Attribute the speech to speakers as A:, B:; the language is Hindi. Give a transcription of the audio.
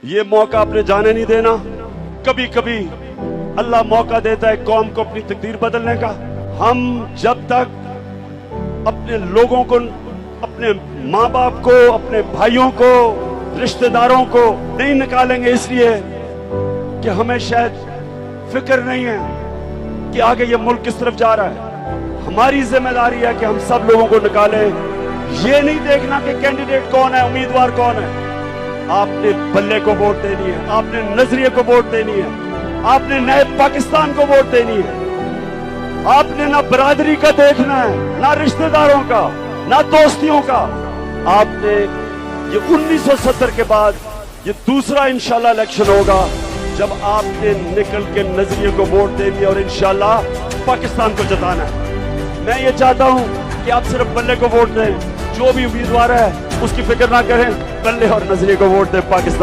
A: ये मौका आपने जाने नहीं देना। कभी कभी अल्लाह मौका देता है कौम को अपनी तकदीर बदलने का। हम जब तक अपने लोगों को, अपने माँ बाप को, अपने भाइयों को, रिश्तेदारों को नहीं निकालेंगे, इसलिए कि हमें शायद फिक्र नहीं है कि आगे ये मुल्क किस तरफ जा रहा है। हमारी जिम्मेदारी है कि हम सब लोगों को निकालें। ये नहीं देखना कि कैंडिडेट कौन है, उम्मीदवार कौन है। आपने बल्ले को वोट देनी है, आपने नजरिए को वोट देनी है, आपने नए पाकिस्तान को वोट देनी है। आपने ना बरादरी का देखना है, ना रिश्तेदारों का, ना दोस्तियों का। आपने ये 1970 के बाद ये दूसरा इंशाल्लाह इलेक्शन होगा जब आपने निकल के नजरिए को वोट देनी और इंशाल्लाह पाकिस्तान को जताना है। मैं ये चाहता हूं कि आप सिर्फ बल्ले को वोट दें, जो भी उम्मीदवार है उसकी फिक्र ना करें, बल्ले और नजरिए को वोट दें पाकिस्तान।